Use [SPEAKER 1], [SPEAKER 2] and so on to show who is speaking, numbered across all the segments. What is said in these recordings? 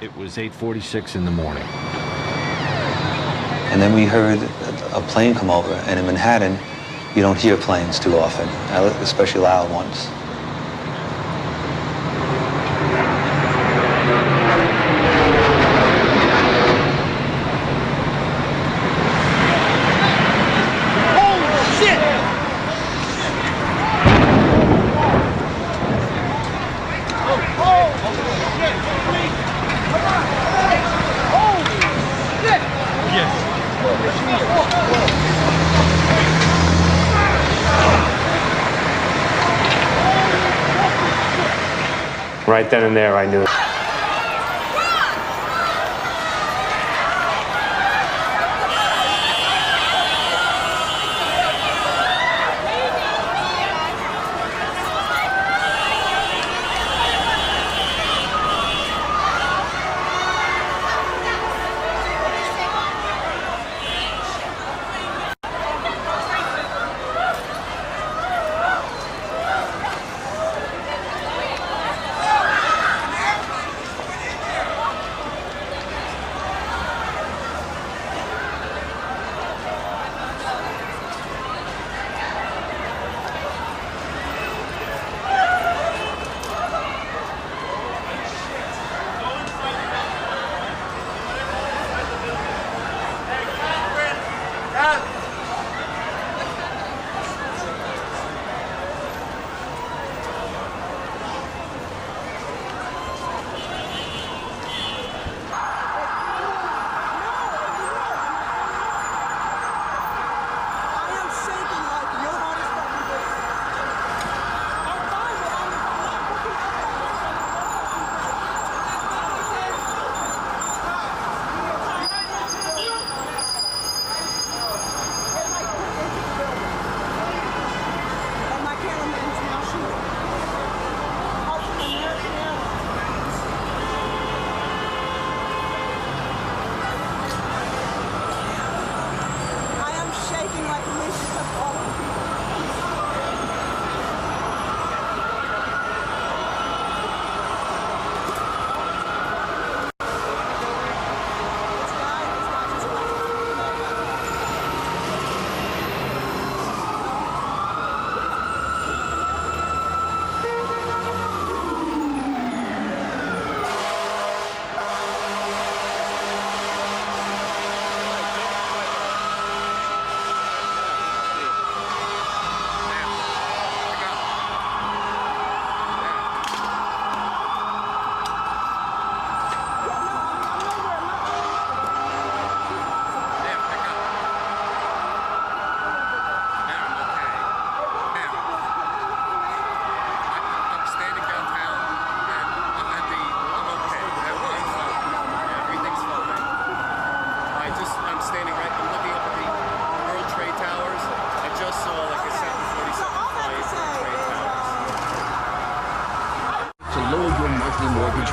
[SPEAKER 1] It was 8:46 in the morning.
[SPEAKER 2] And then we heard a plane come over, and in Manhattan, you don't hear planes too often, especially loud ones.
[SPEAKER 3] Right then and there, I knew.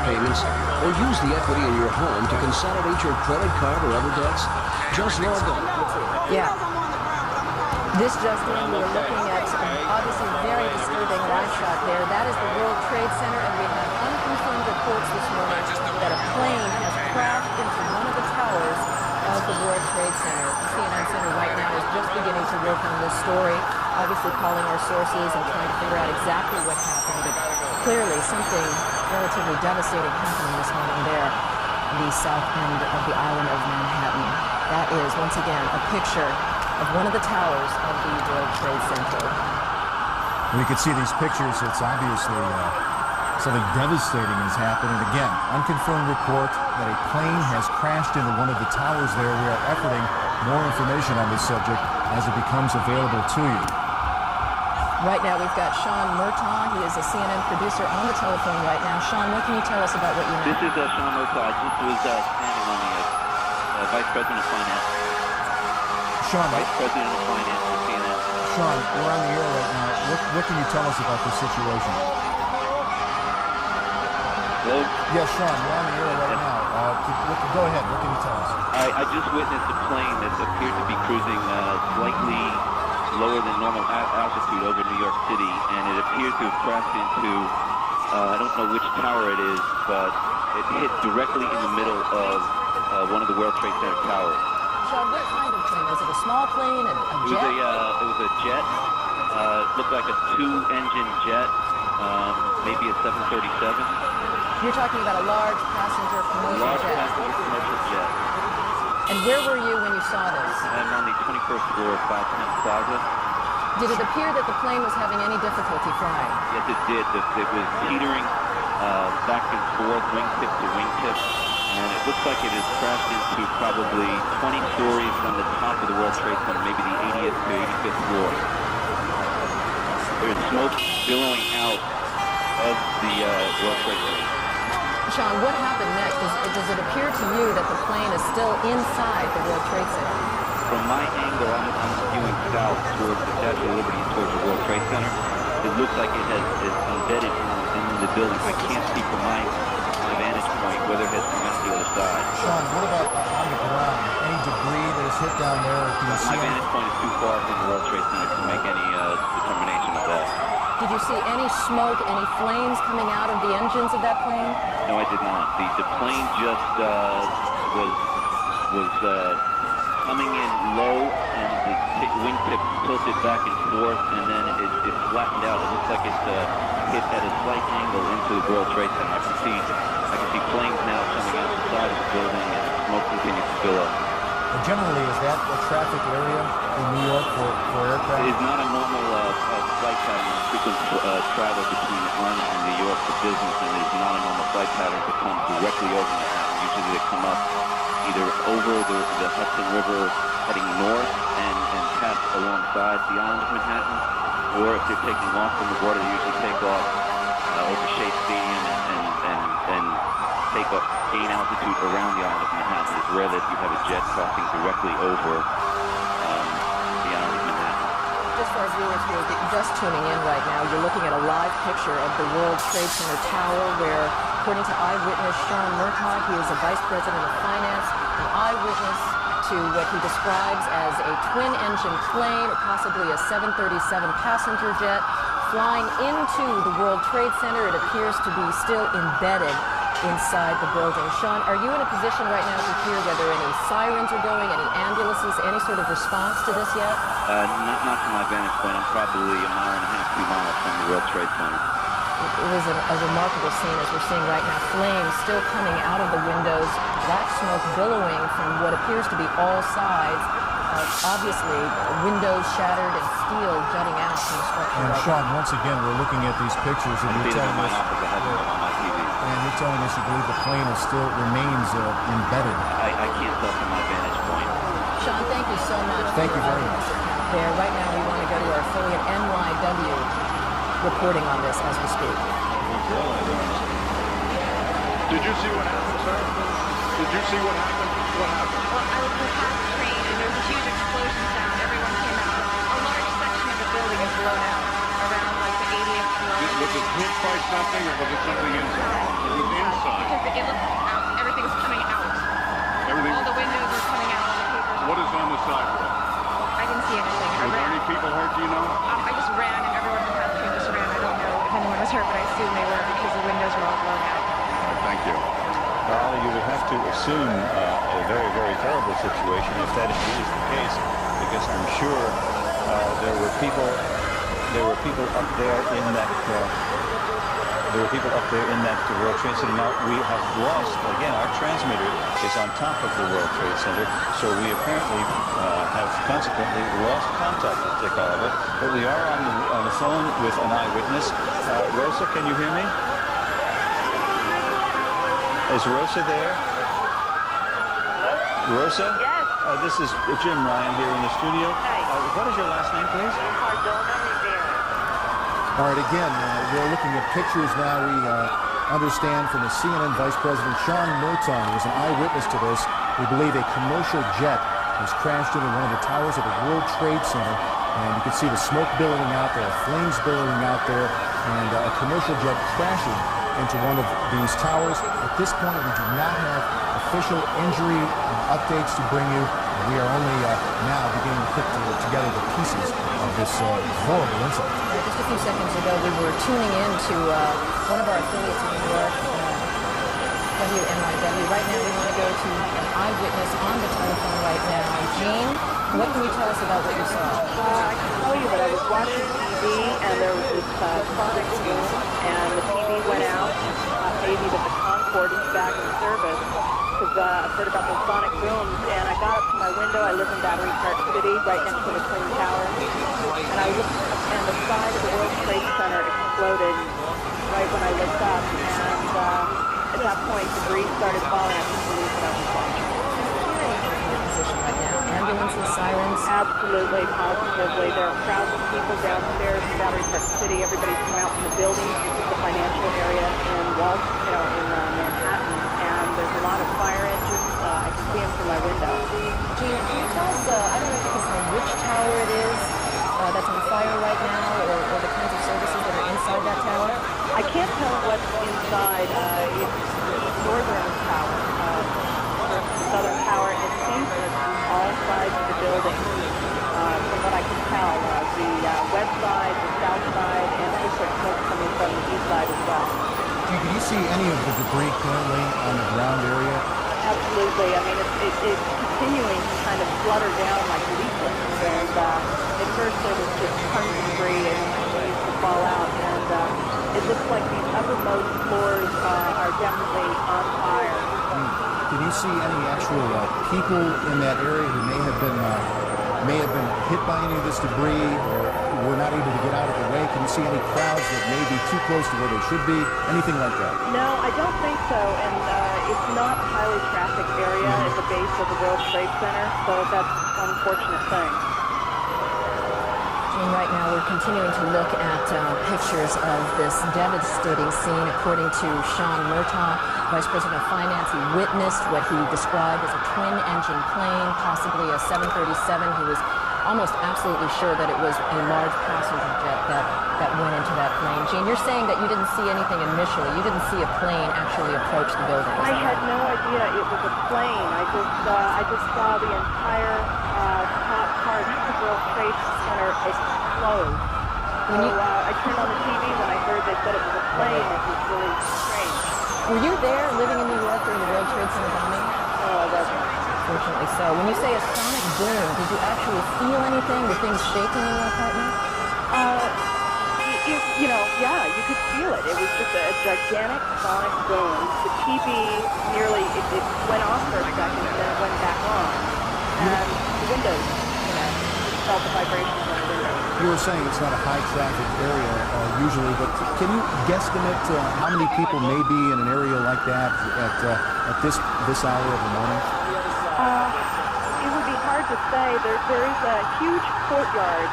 [SPEAKER 4] Payments, or use the equity in your home to consolidate your credit card or other debts? Just log on.
[SPEAKER 5] Yeah. This just in, we were looking at obviously very disturbing live shot there. That is the World Trade Center, and we have unconfirmed reports this morning that a plane has crashed into one of the towers of the World Trade Center. The CNN Center right now is just beginning to work on this story, obviously calling our sources and trying to figure out exactly what happened, but clearly something relatively devastating happening this morning there in the south end of the island of Manhattan. That is, once again, a picture of one of the towers of the World Trade Center.
[SPEAKER 6] We can see these pictures. It's obviously something devastating has happened. And again, unconfirmed report that a plane has crashed into one of the towers there. We are efforting more information on this subject as it becomes available to you.
[SPEAKER 5] Right now, we've got Sean Murtaugh. He is a CNN producer on the telephone right now. Sean, what can you tell us about what you know?
[SPEAKER 7] This is Sean Murtaugh. I just was standing on the Vice President of Finance.
[SPEAKER 6] Sean,
[SPEAKER 7] Vice President of Finance for CNN.
[SPEAKER 6] Sean, we're on the air right now. What can you tell us about this situation?
[SPEAKER 7] Hello?
[SPEAKER 6] Yes, Sean, we're on the air right now. Go ahead. What can you tell us?
[SPEAKER 7] I just witnessed a plane that appeared to be cruising slightly lower than normal altitude over New York City, and it appears to have crashed into, I don't know which tower it is, but it hit directly in the middle of one of the World Trade Center towers.
[SPEAKER 5] Sean, what kind of plane? Was it a small plane, a jet?
[SPEAKER 7] It was a jet. It looked like a two-engine jet, maybe a 737.
[SPEAKER 5] You're talking about a large passenger commercial
[SPEAKER 7] Large
[SPEAKER 5] jet.
[SPEAKER 7] passenger commercial jet.
[SPEAKER 5] And where were you when you saw this?
[SPEAKER 7] I'm on the 21st floor of 510 Plaza.
[SPEAKER 5] Did it appear that the plane was having any difficulty flying?
[SPEAKER 7] Yes, it did. It was teetering back and forth, wingtip to wingtip, and it looks like it has crashed into probably 20 stories from the top of the World Trade Center, maybe the 80th to 85th floor. There's smoke billowing out of the World Trade Center.
[SPEAKER 5] Sean, what happened next? Does it appear to you that the plane is still inside the World Trade Center?
[SPEAKER 7] From my angle, I'm viewing south towards the Statue of Liberty, towards the World Trade Center. It looks like it is embedded in the building. I can't see from my vantage point whether it has come out the other side.
[SPEAKER 6] Sean, what about on the ground? Any debris that has hit down there? Can you see
[SPEAKER 7] My vantage point is too far from the World Trade Center to make any determination of that.
[SPEAKER 5] Did you see any smoke, any flames coming out of the engines of that plane?
[SPEAKER 7] No, I did not. The plane just was coming in low, and the wingtip tilted back and forth, and then it flattened out. It looks like it hit at a slight angle into the World Trade Center. I can see flames now coming out the side of the building, and smoke continues to fill up.
[SPEAKER 6] And generally, is that a traffic area in New York for aircraft?
[SPEAKER 7] It is not a normal flight pattern. Frequent travel between London and New York for business, and it is not a normal flight pattern to come directly over Manhattan. Usually they come up either over the Hudson River heading north and pass alongside the island of Manhattan, or if they're taking off from the border, they usually take off over Shea Stadium and take up gain altitude around the island of Manhattan. It's rare that you have a jet crossing directly over the island of Manhattan.
[SPEAKER 5] Just for our viewers who are just tuning in right now, you're looking at a live picture of the World Trade Center tower where, according to eyewitness Sean Murtaugh, he is a vice president of finance, an eyewitness to what he describes as a twin-engine plane, or possibly a 737 passenger jet, flying into the World Trade Center. It appears to be still embedded inside the building. Sean, are you in a position right now to hear whether any sirens are going, any ambulances, any sort of response to this yet?
[SPEAKER 7] Not from my vantage point. I'm probably a mile and a half, 2 miles from the World Trade Center.
[SPEAKER 5] It was a remarkable scene, as we're seeing right now. Flames still coming out of the windows, black smoke billowing from what appears to be all sides. Obviously, windows shattered and steel jutting out from the structure.
[SPEAKER 6] And Sean, once again, we're looking at these pictures, and you're telling us, you believe the plane is still remains embedded.
[SPEAKER 7] I can't tell from my vantage point.
[SPEAKER 5] Sean, thank you so much.
[SPEAKER 6] Thank you very much.
[SPEAKER 5] There, right now, we want to go to our affiliate NYW, reporting on this as we speak.
[SPEAKER 3] Did you see what happened, sir? Did you see what happened? What happened?
[SPEAKER 8] Well, I was behind the train, and there was a huge explosion sound. Everyone came out. A large section of the building is blown out, around like the 80th floor.
[SPEAKER 3] Was it hit by something, or was it something inside? It was inside.
[SPEAKER 8] Because it looked out. Everything's coming out.
[SPEAKER 3] Everything.
[SPEAKER 8] All the windows are coming out. All the papers.
[SPEAKER 3] What is on the sidewalk?
[SPEAKER 8] I didn't see anything.
[SPEAKER 3] Was there any people hurt? Do you know?
[SPEAKER 8] I just ran, and everyone behind the train just ran. I don't know if anyone was hurt, but I assume they were because the windows were all blown out.
[SPEAKER 3] Thank you.
[SPEAKER 9] Well, you would have to assume a very, very terrible situation if that indeed is the case, because I'm sure there were people up there in that World Trade Center. Now we have lost again. Our transmitter is on top of the World Trade Center, so we apparently have consequently lost contact with Dick Oliver. But we are on the phone with an eyewitness. Rosa, can you hear me? Is Rosa there? Rosa?
[SPEAKER 8] Yes.
[SPEAKER 9] This is Jim Ryan here in the studio.
[SPEAKER 8] Hi.
[SPEAKER 9] What is your last name, please?
[SPEAKER 8] Cardona Rivera.
[SPEAKER 6] All right, again, we're looking at pictures now. We understand from the CNN Vice President Sean Murtaugh, who was an eyewitness to this. We believe a commercial jet has crashed into one of the towers of the World Trade Center, and you can see the smoke billowing out there, flames billowing out there, and a commercial jet crashing into one of these towers. At this point, we do not have official injury updates to bring you. We are only now beginning to put together the pieces of this horrible incident.
[SPEAKER 5] Just a few seconds ago, we were tuning in to one of our affiliates in New York, WNYW. Right now, we want to go to an eyewitness on the telephone right now. Jean, what can you tell us about what you saw?
[SPEAKER 10] I can tell you that I was watching TV, and there was this sonic boom, and the TV went out. Maybe that the Concorde is back in service, because I've heard about those sonic booms, and I got up to my window. I live in Battery Park City, right next to the Twin Towers, and I looked up, and the side of the World Trade Center exploded right when I looked up, and at that point, debris started falling. I couldn't believe what I was watching.
[SPEAKER 5] Right now, ambulances, sirens.
[SPEAKER 10] Absolutely, positively. There are crowds of people downstairs in Battery Park City. Everybody's come out from the buildings. This is the financial area in Manhattan, and there's a lot of fire engines. I can see them from my window.
[SPEAKER 5] Gina, can you tell us, I don't know if you can tell which tower it is that's on fire right now, or the kinds of services that are inside that tower?
[SPEAKER 10] I can't tell what's inside. It's the northern tower, southern tower, and it seems to be all sides of the building. From what I can tell, the west side, the south side, and there's smoke coming from the east side as well.
[SPEAKER 6] Can you see any of the debris currently on the ground area?
[SPEAKER 10] Absolutely. I mean, it's continuing to kind of flutter down like leaflets. And at first there was just tons of debris and continues to fall out. And it looks like these uppermost floors are definitely on fire.
[SPEAKER 6] Did you see any actual people in that area who may have been hit by any of this debris or were not able to get out of the way? Can you see any crowds that may be too close to where they should be? Anything like that?
[SPEAKER 10] No, I don't think so. And it's not a highly trafficked area at the base of the World Trade Center, so that's one fortunate thing.
[SPEAKER 5] And right now we're continuing to look at pictures of this devastating scene. According to Sean Murtaugh, Vice President of Finance, he witnessed what he described as a twin-engine plane, possibly a 737. He was almost absolutely sure that it was a large passenger jet that went into that plane. Jean, you're saying that you didn't see anything initially. You didn't see a plane actually approach the building.
[SPEAKER 10] I had no idea it was a plane. I just saw the entire top part of the World Trade Center explode. I turned on the TV when I heard they said it was a plane. It was really strange.
[SPEAKER 5] Were you there living in New York during the World Trade Center bombing?
[SPEAKER 10] No, I wasn't.
[SPEAKER 5] Fortunately so. When you say a sonic boom, did you actually feel anything? Were things shaking in your apartment?
[SPEAKER 10] Yeah, you could feel it. It was just a gigantic sonic boom. The TV nearly, it went off for a second and then it went back on. And the windows, just felt the vibrations on the windows.
[SPEAKER 6] You were saying it's not a high-traffic area usually, but can you guesstimate how many people may be in an area like that at this hour of the morning?
[SPEAKER 10] It would be hard to say. There is a huge courtyard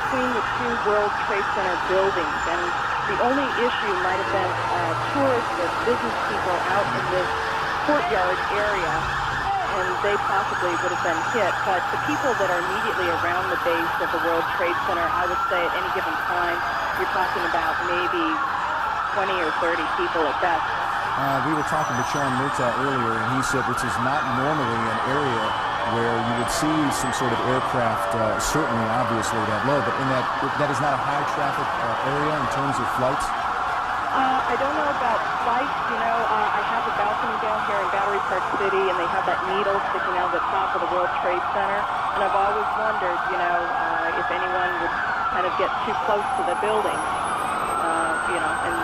[SPEAKER 10] between the two World Trade Center buildings, and the only issue might have been tourists or business people out in this courtyard area, and they possibly would have been hit. But the people that are immediately around the base of the World Trade Center, I would say at any given time, you're talking about maybe 20 or 30 people at best.
[SPEAKER 6] We were talking to Sean Murtaugh earlier, and he said this is not normally an area where you would see some sort of aircraft, certainly, obviously, that low, but in that is not a high-traffic area in terms of flights?
[SPEAKER 10] I don't know about flights. I have a balcony down here in Battery Park City, and they have that needle sticking out of the top of the World Trade Center, and I've always wondered, if anyone would kind of get too close to the building, and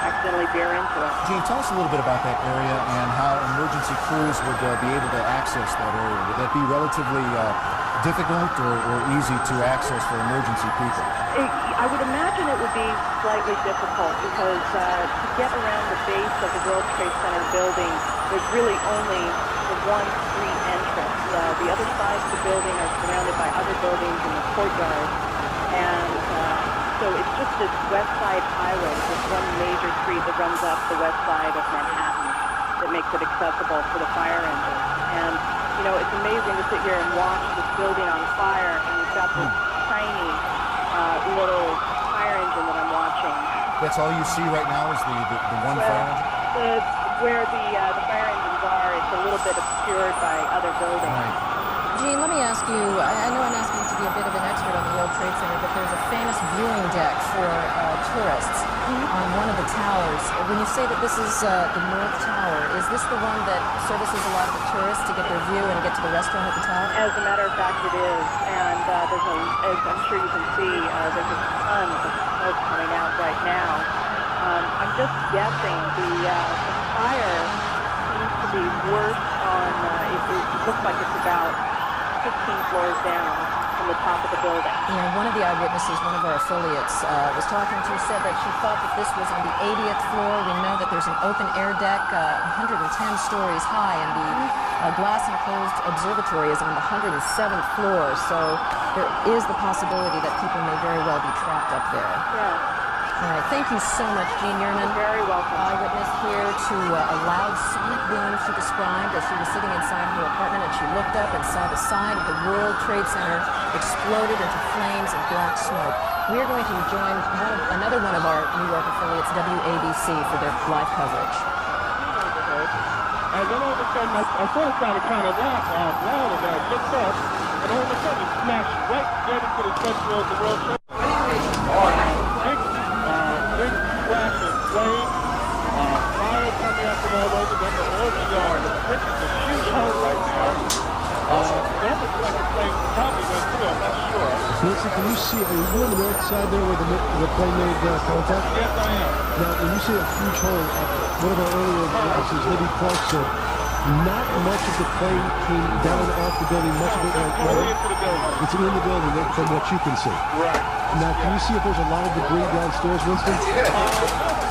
[SPEAKER 10] accidentally veer into it.
[SPEAKER 6] Jean, tell us a little bit about that area and how emergency crews would be able to access that area. Would that be relatively difficult or easy to access for emergency people?
[SPEAKER 10] I would imagine it would be slightly difficult because to get around the base of the World Trade Center building, there's really only the one street entrance. The other sides of the building are surrounded by other buildings in the courtyard. And so it's just this west side highway, this one major street that runs up the west side of Manhattan that makes it accessible for the fire engines. And, it's amazing to sit here and watch this building on fire, and you've got this tiny little fire engine that I'm watching.
[SPEAKER 6] That's all you see right now is the one fire engine?
[SPEAKER 10] Where the fire engines are, it's a little bit obscured by other buildings.
[SPEAKER 6] Right.
[SPEAKER 5] Gene, let me ask you, I know I'm asking you to be a bit of an expert on the World Trade Center, but there's a famous viewing deck for tourists on one of the towers. When you say that this is the North Tower, is this the one that services a lot of the tourists to get their view and get to the restaurant at the tower?
[SPEAKER 10] As a matter of fact, it is. And as I'm sure you can see, there's a ton of smoke coming out right now. I'm just guessing the fire seems to be worse on, it looks like it's about 15 floors down from the top of the building.
[SPEAKER 5] Yeah, one of the eyewitnesses, one of our affiliates, was talking to, said that she thought that this was on the 80th floor. We know that there's an open air deck, 110 stories high, and the glass enclosed observatory is on the 107th floor. So there is the possibility that people may very well be trapped up there.
[SPEAKER 10] Yeah.
[SPEAKER 5] All right, thank you so much, Gene Yearman.
[SPEAKER 10] You're very welcome.
[SPEAKER 5] Eyewitness here to a loud sonic boom she described as she was sitting inside her apartment, and she looked up and saw the side of the World Trade Center exploded into flames and black smoke. We are going to join another one of our New York affiliates, WABC, for their live coverage.
[SPEAKER 3] And then all of a sudden, I thought it sounded kind of loud, and I looked up, and all of a sudden it smashed right dead into the center of the World Trade Center. Big flash of flame, fire coming up from all over, then the whole yard. The brick is a huge hole right now. That looks like a plane probably went through, I'm not sure.
[SPEAKER 11] Listen, can you see, are you on the north side there where the plane made contact?
[SPEAKER 3] Yes, I am.
[SPEAKER 11] Now, when you see a huge hole, one of our earlier witnesses, Libby Clark, said not much of the plane came down off the building, much of it
[SPEAKER 3] Into the building.
[SPEAKER 11] it's in the building from what you can see.
[SPEAKER 3] Right.
[SPEAKER 11] Now, can you see if there's a lot of debris downstairs, Winston?
[SPEAKER 3] No, because it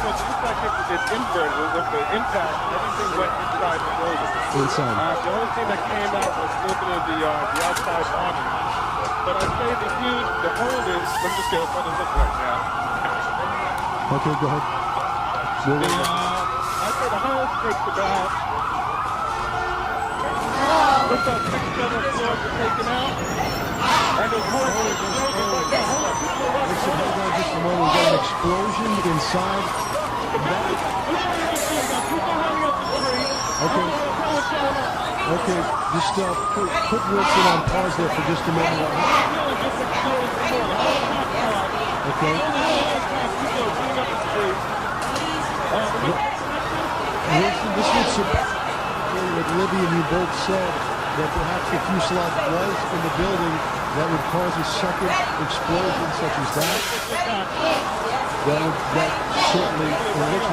[SPEAKER 3] looks like it inverted with the impact. Everything went inside the building.
[SPEAKER 11] Inside.
[SPEAKER 3] The only thing that came out was a little bit of the outside awning. But I'd say the hole is, let me just get what it looks like now.
[SPEAKER 11] Okay, go ahead.
[SPEAKER 3] I'd say the hole takes about, looks like 6-7 floors are taken out. And the hole is exploding like that. Hold on,
[SPEAKER 11] just a moment. We got an explosion inside. Okay. Okay, just put Wilson on pause there for just a moment. Okay. Wilson, this would support what Libby and you both said, that perhaps the fuselage was in the building that would cause a second explosion such as that. That certainly looks like.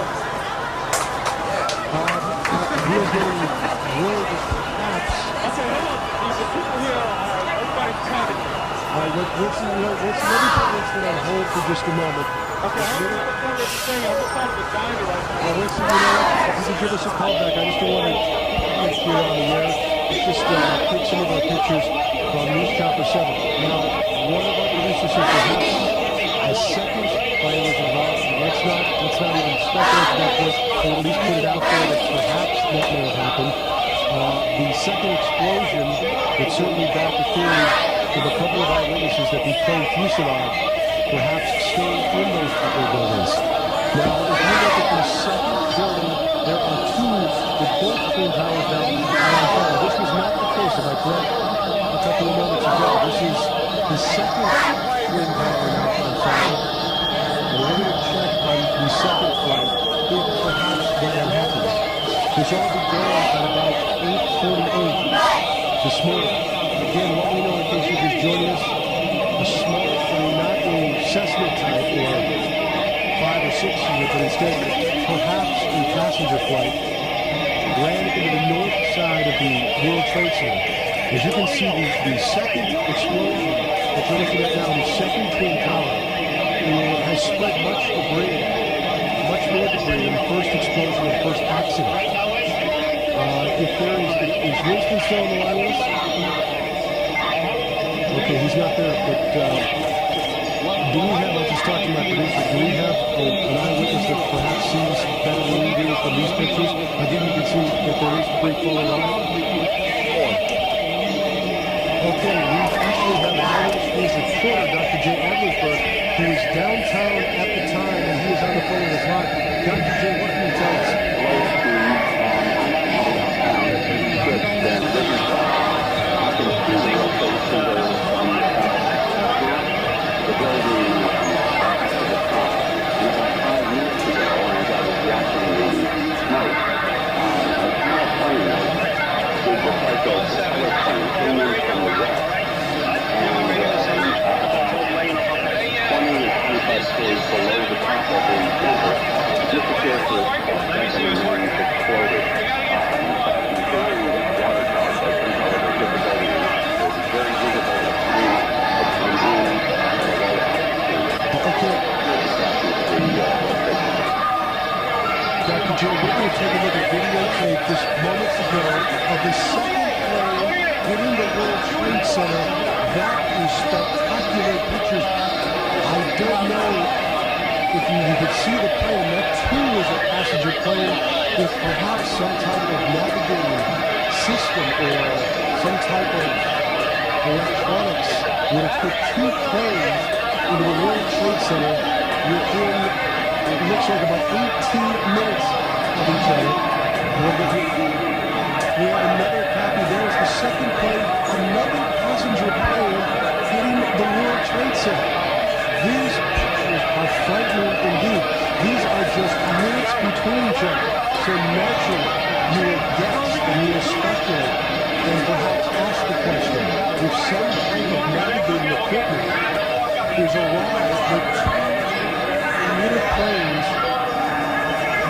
[SPEAKER 11] We're getting word that perhaps.
[SPEAKER 3] Okay, hold on. The people here are, everybody's panicking.
[SPEAKER 11] All right, let me put Winston on hold for just a moment.
[SPEAKER 3] Okay, I don't understand what you're saying. I'm outside of the diner right now.
[SPEAKER 11] Well, Winston, you know what? If you can give us a call back, I just don't want to get you on the air. Let's just take some of our pictures from News Chopper 7. Now, one of our producers said perhaps a second fire was involved. Let's not even speculate at that point, but at least put it out there that perhaps that may have happened. The second explosion would certainly back the theory of a couple of eyewitnesses that the plane fuselage perhaps stayed in those couple of buildings. Now, if you look at the second building, there are two with both twin towers down on fire. This was not the case, if I correct, a couple of moments ago. This is the second twin tower now on fire. And we're going to check on the second flight if perhaps that had happened. This all began at about 8:48 this morning. Again, what we know in case you're just joining us, a small plane, not a Cessna type or 5 or 6 seater, but instead perhaps a passenger flight, landed into the north side of the World Trade Center. As you can see, the second explosion that you're looking at now, the second twin tower, has spread much debris, much more debris than the first explosion or first accident. Is Winston still on the line with us? Okay, he's not there, but do we have, I'll just talk to my producer, do we have an eyewitness that perhaps sees better than we do from these pictures? Again, you can see that there is debris falling on it. Okay, we actually have an eyewitness who's a reporter, Dr. Jay Adlersberg, who was downtown at the time, and he is on the phone with us live. Dr. Jay, what can you tell us?
[SPEAKER 12] That
[SPEAKER 11] to take a look at videotape just moments ago of the second plane hitting the World Trade Center. That is spectacular pictures. I don't know if you could see the plane. That too was a passenger plane. If perhaps some type of navigating system or some type of electronics would have put two planes into the World Trade Center within, it looks like about 18 minutes of each other. We have another copy. There's the second plane, another passenger plane hitting the World Trade Center. These pictures are frightening indeed. These are just minutes between each other. So naturally, you will guess and you will speculate and perhaps ask the question, if some kind of navigating equipment is arrived that two little planes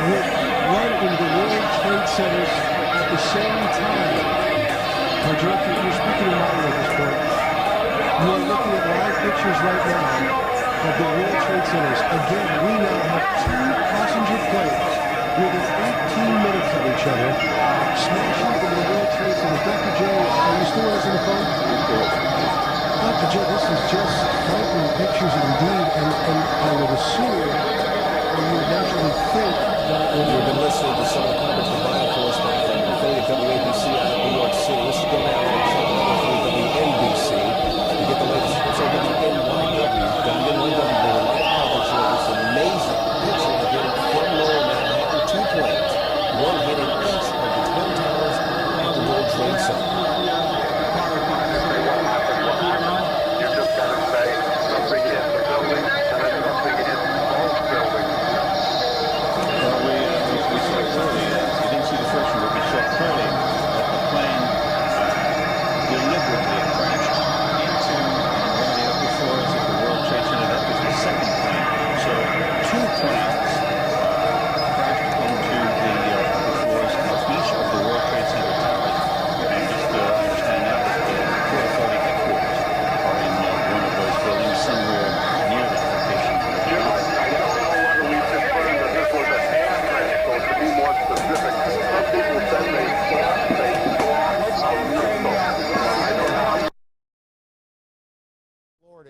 [SPEAKER 11] would run into the World Trade Centers at the same time. Now, Director, you're speaking in my ear at this point. You are looking at live pictures right now of the World Trade Centers. Again, we now have two passenger planes within 18 minutes of each other, smashing into the World Trade Center. Dr. J, are you still with us on the phone? Dr. J, this is just frightening pictures indeed, and I would assume, or you would naturally think that when
[SPEAKER 4] You've been listening to some of the coverage from Bioforce from affiliate WABC out of New York City. This is going out on WNBC. You get the latest from WNYW. The live coverage of this amazing picture of getting from Lower Manhattan, two planes, one hitting each of the Twin Towers at the World Trade Center.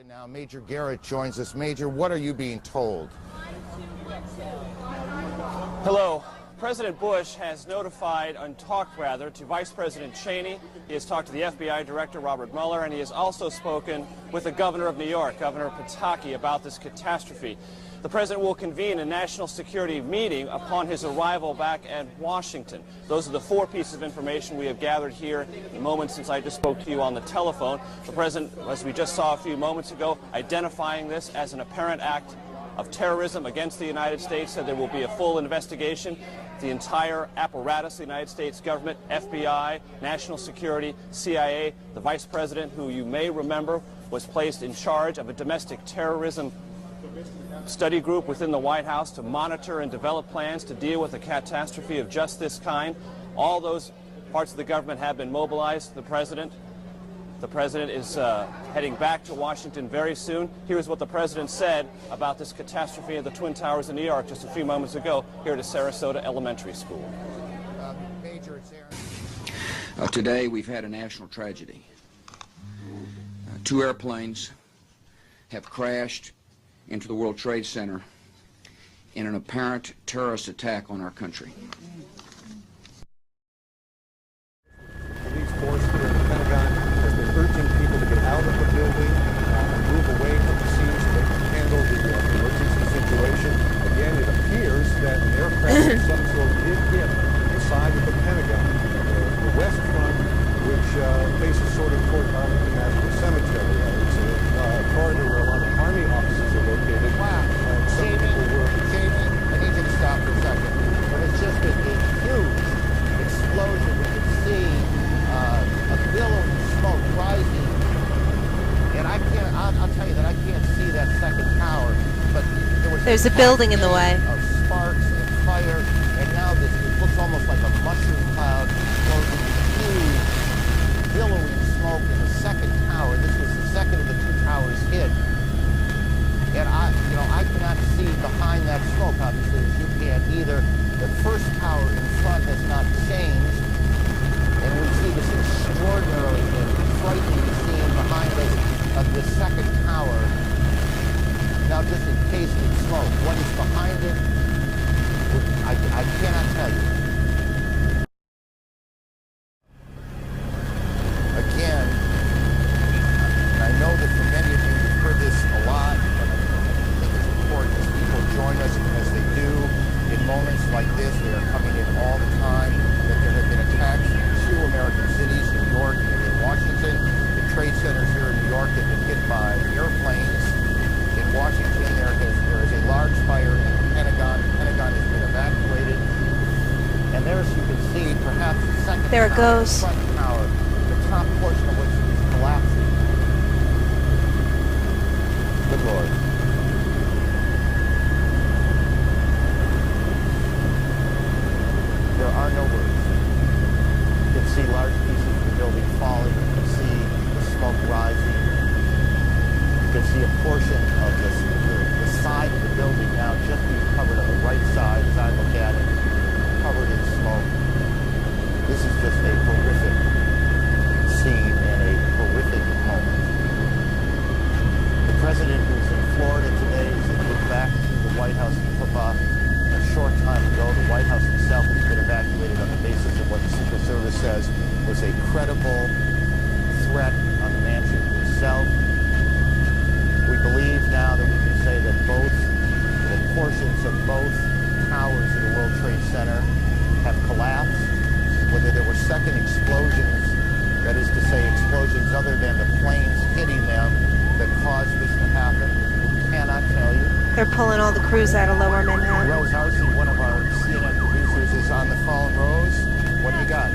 [SPEAKER 12] Now, Major Garrett joins us. Major, what are you being told?
[SPEAKER 13] Hello. President Bush has notified, and talked rather, to Vice President Cheney. He has talked to the FBI Director, Robert Mueller, and he has also spoken with the Governor of New York, Governor Pataki, about this catastrophe. The President will convene a national security meeting upon his arrival back at Washington. Those are the four pieces of information we have gathered here in the moments since I just spoke to you on the telephone. The President, as we just saw a few moments ago, identifying this as an apparent act of terrorism against the United States, said there will be a full investigation. The entire apparatus of the United States government, FBI, national security, CIA, the Vice President, who you may remember was placed in charge of a domestic terrorism study group within the White House to monitor and develop plans to deal with a catastrophe of just this kind. All those parts of the government have been mobilized. The President is heading back to Washington very soon. Here's what the President said about this catastrophe of the Twin Towers in New York just a few moments ago here at Sarasota Elementary School.
[SPEAKER 12] Major, it's Aaron.
[SPEAKER 14] Today we've had a national tragedy. Two airplanes have crashed into the World Trade Center in an apparent terrorist attack on our country.
[SPEAKER 6] Police force here in the Pentagon has been urging people to get out of the building and move away from the scene so they can handle the emergency situation. Again, it appears that an aircraft of some sort did hit the side of the Pentagon, the west front, which faces sort of toward Arlington National Cemetery. It's a corridor where a lot of Army offices are located.
[SPEAKER 12] Wow. Jamie, I need you to stop for a second. But it's just a huge explosion. We can see a billow of smoke rising. And I'll tell you that I can't see that second tower. But
[SPEAKER 15] there's a building in the way.
[SPEAKER 12] Of sparks and fire. And now this looks almost like a mushroom cloud exploding. Huge billowing smoke in the second tower. This was the second of the two towers hit. And I cannot see behind that smoke, obviously, as you can either. The first tower in
[SPEAKER 15] There it goes.
[SPEAKER 12] Front tower, the top portion of which is collapsing. Good Lord. There are no words. You can see large pieces of the building falling. You can see the smoke rising. You can see a portion of the side of the building now just being covered on the right side as I look at it, covered in smoke. This is just a horrific scene and a horrific moment. The president, who's in Florida today, is moved back to the White House. He took off a short time ago. The White House itself has been evacuated on the basis of what the Secret Service says was a credible threat on the mansion itself. We believe now that we can say that the portions of both towers of the World Trade Center have collapsed. Whether there were second explosions, that is to say explosions other than the planes hitting them that caused this to happen, we cannot tell you.
[SPEAKER 15] They're pulling all the crews out of Lower Manhattan.
[SPEAKER 12] Rose Arce, one of our CNN producers, is on the phone. Rose, what do you got?